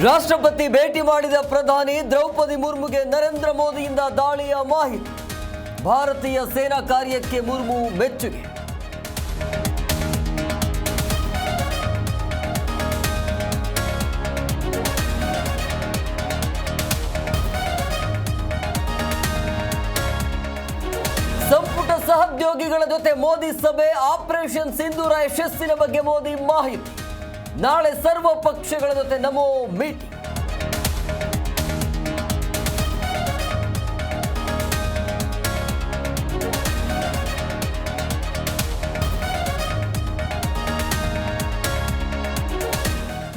ರಾಷ್ಟ್ರಪತಿ ಭೇಟಿ ಮಾಡಿದ ಪ್ರಧಾನಿ ದ್ರೌಪದಿ ಮುರ್ಮುಗೆ ನರೇಂದ್ರ ಮೋದಿಯಿಂದ ದಾಳಿಯ ಮಾಹಿತಿ. ಭಾರತೀಯ ಸೇನಾ ಕಾರ್ಯಕ್ಕೆ ಮುರ್ಮು ಮೆಚ್ಚುಗೆ. ಸಂಪುಟ ಸಹೋದ್ಯೋಗಿಗಳ ಜೊತೆ ಮೋದಿ ಸಭೆ. ಆಪರೇಷನ್ ಸಿಂಧೂರ ಯಶಸ್ಸಿನ ಬಗ್ಗೆ ಮೋದಿ ಮಾಹಿತಿ. ನಾಳೆ ಸರ್ವ ಪಕ್ಷಗಳ ಜೊತೆ ನಮೋ ಮೀಟಿಂಗ್.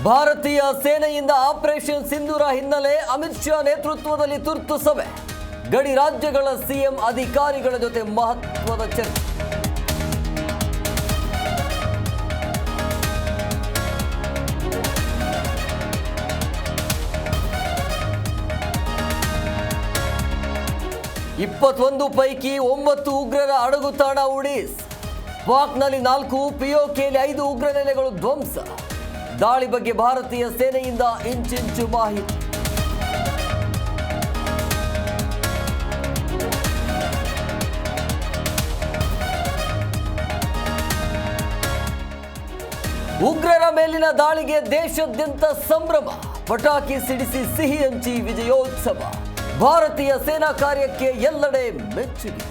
ಭಾರತೀಯ ಸೇನೆಯಿಂದ ಆಪರೇಷನ್ ಸಿಂಧೂರ ಹಿನ್ನೆಲೆ ಅಮಿತ್ ಶಾ ನೇತೃತ್ವದಲ್ಲಿ ತುರ್ತು ಸಭೆ. ಗಡಿ ರಾಜ್ಯಗಳ ಸಿಎಂ ಅಧಿಕಾರಿಗಳ ಜೊತೆ ಮಹತ್ವದ ಚರ್ಚೆ. ಇಪ್ಪತ್ತೊಂದು ಪೈಕಿ 9 ಉಗ್ರರ ಅಡಗುತಾಣ ಉಡೀಸ್. ಪಾಕ್ನಲ್ಲಿ 4, ಪಿಒಕೆಯಲ್ಲಿ 5 ಉಗ್ರ ನೆಲೆಗಳು ಧ್ವಂಸ. ದಾಳಿ ಬಗ್ಗೆ ಭಾರತೀಯ ಸೇನೆಯಿಂದ ಇಂಚಿಂಚು ಮಾಹಿತಿ. ಉಗ್ರರ ಮೇಲಿನ ದಾಳಿಗೆ ದೇಶಾದ್ಯಂತ ಸಂಭ್ರಮ. ಪಟಾಕಿ ಸಿಡಿಸಿ ಸಿಹಿ ಹಂಚಿ ವಿಜಯೋತ್ಸವ. ಭಾರತೀಯ ಸೇನಾ ಕಾರ್ಯಕ್ಕೆ ಎಲ್ಲೆಡೆ ಮೆಚ್ಚುಗೆ.